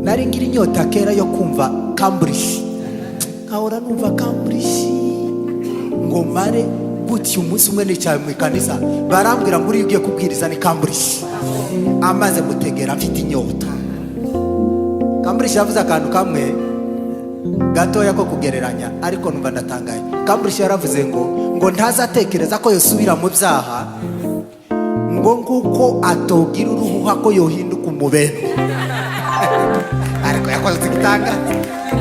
nari ngira inyota kera yo kumva Cambridge, nkahora numva Cambridge ngo mare gutyo umunsi umwe nicaye mu kanisa barambwira ngo uri ugiye kubwiriza ni Cambridge. Amaze gutegera mfite inyota. Cambridge yavuze akantu kamwe gatoya ko kugereranya, ariko numva ndatangaye. Cambridge yaravuze ngo ntazatekereza ko yosubira mu byaha, ngo nguko atogira uruhuha ko yohinduka umubeno. Ariko yakoze igitanga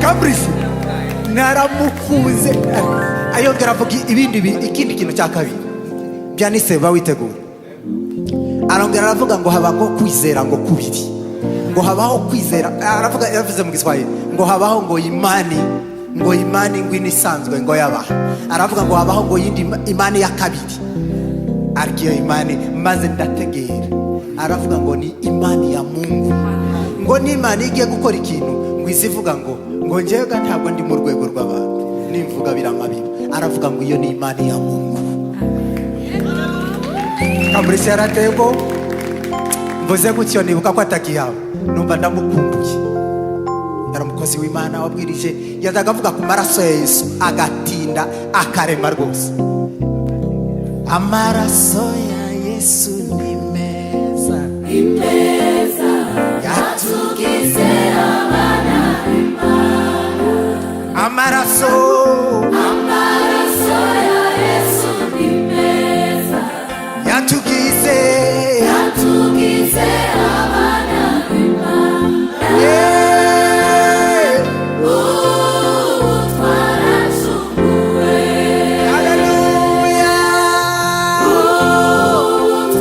Cambridge naramukuze. Ayongera avuga ikindi kintu cya kabiri byanise bawitegura. Arongera aravuga ngo habaho kwizera ngo kubiri, ngo habaho kwizera. Aravuga yavuze mu Giswahili ngo habaho ngo imani ngo inisanzwe ngo yaba. Aravuga ngo habaho ngo yindi imani ya kabiri, arkiyo imani maze ndategera. Aravuga ngo ni imani ya Mungu, ngo ni imani igiye gukora ikintu ngo izivuga ngo njyewe ntabwo ndi mu rwego rw'abantu nimvuga biramabiba. Aravuga ngo iyo ni imani ya Mungu. Cambridge yaratego mvuze gutyo nibuka ko atakiyawe, numva ndamukumbuye. Yaramukozi w'Imana wabwirije, yazaga avuga ku maraso ya Yesu agatinda akarema rwose. Amaraso ya Yesu ni meza, imeza yatugize abana b'Imana. Amaraso ya Yesu ni meza yatugize abana b'Imana. Twaracunguwe. Haleluya.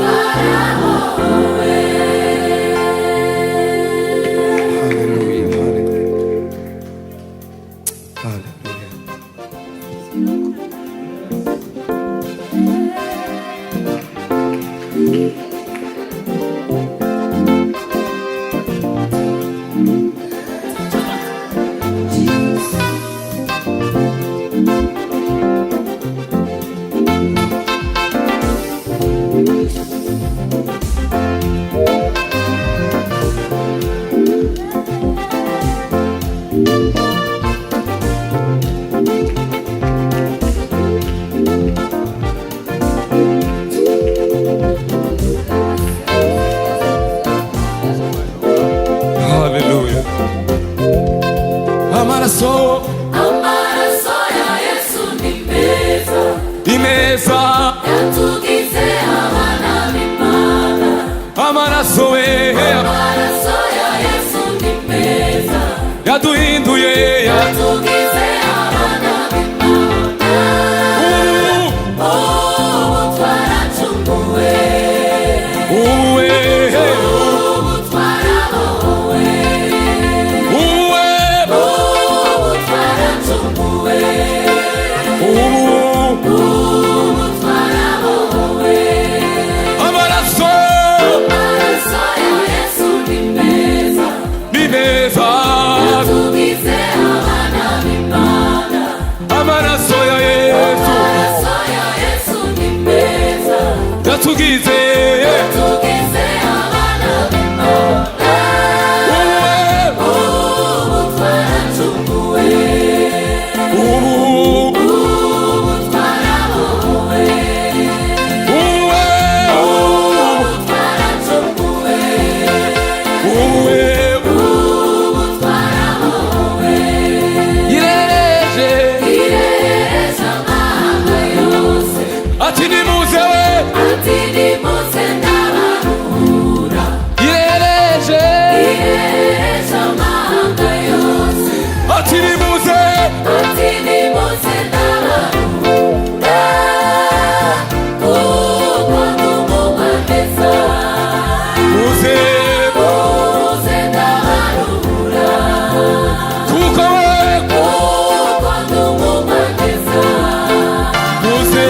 Twarahowe. Amaraso ya Yesu ni meza, imeza yatugize abana b'Imana. amaraso ya Yesu ni meza, yaduhinduye yatugize abana b'Imana. Twaracunguwe. Tugize abana b'Imana. Twaracunguwe. Twarahowe. Twaracunguwe. Twarahowe. ireje amahanga yose, ati nimuze we, ati nimuze ndabaruhura. ireje amahanga yose, ati nimuze, ati nimuze ndabaruhura. Kuko ndumugwaneza, muze muze ndabaruhura. kuko Kuko ndumugwaneza, muze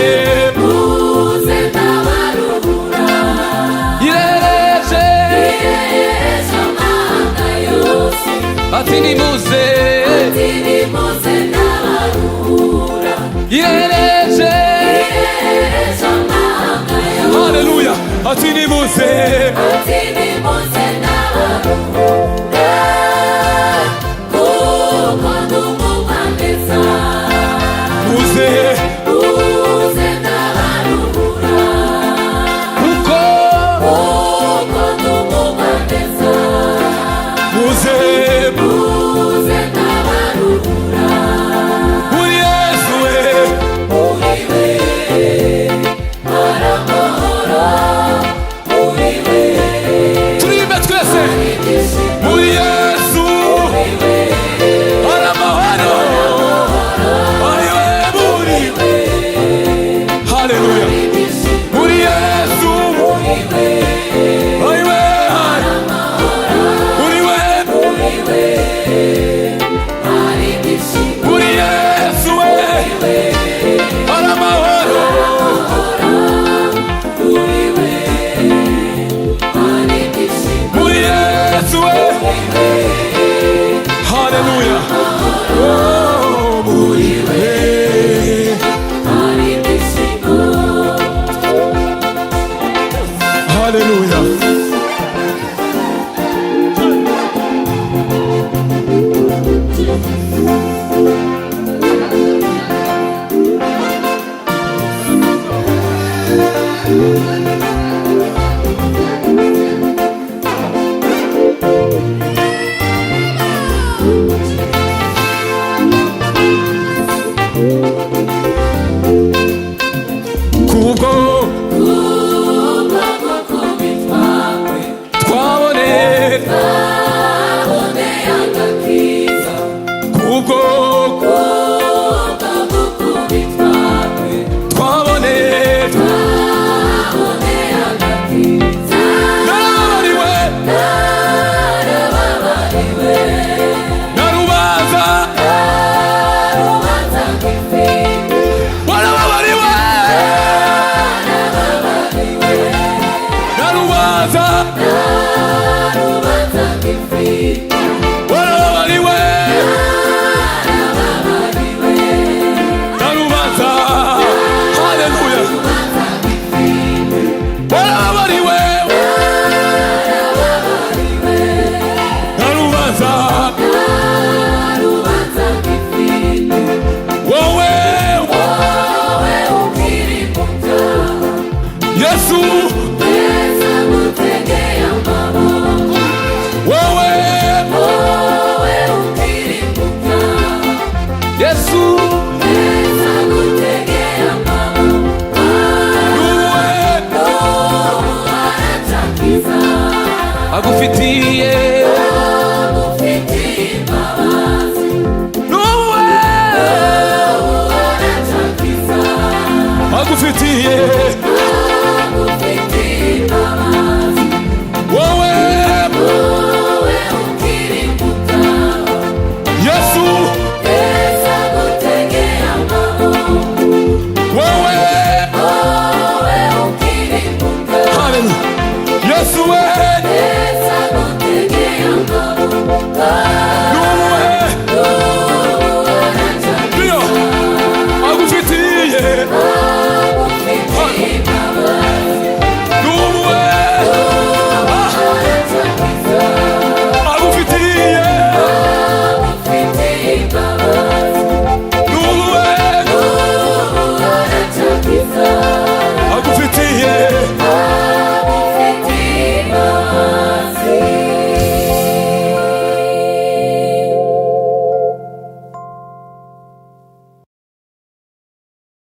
muze ndabaruhura. ireje amahanga yose, ati nimuze, ati nimuze ndabaruhura. ireje amahanga yose, haleluya, ati nimuze, ati nimuze ndabaruhura. Yesu we Haleluya Oh muri we hari ibyishimo Haleluya kubwo gukubitwa kwe twabone twaboneye agakiza kubwo gukubitwa kwe twabone twaboneye agakiza narababariwe narababariwe narubanza rubanza ngifite warababariwe narubanza rubanza ngifite warababariwe narubanza Haleluya warababariwe narubanza rubanza ngifite wowe wowe ukiri mu byaha Yesu weza gutegeye amaboko wowe wowe ukiri mu byaha Yesu weza gutegeye amaboko nuwe aracakiza agufitiye agufitiye imbabazi nuwe aracakiza agufitiye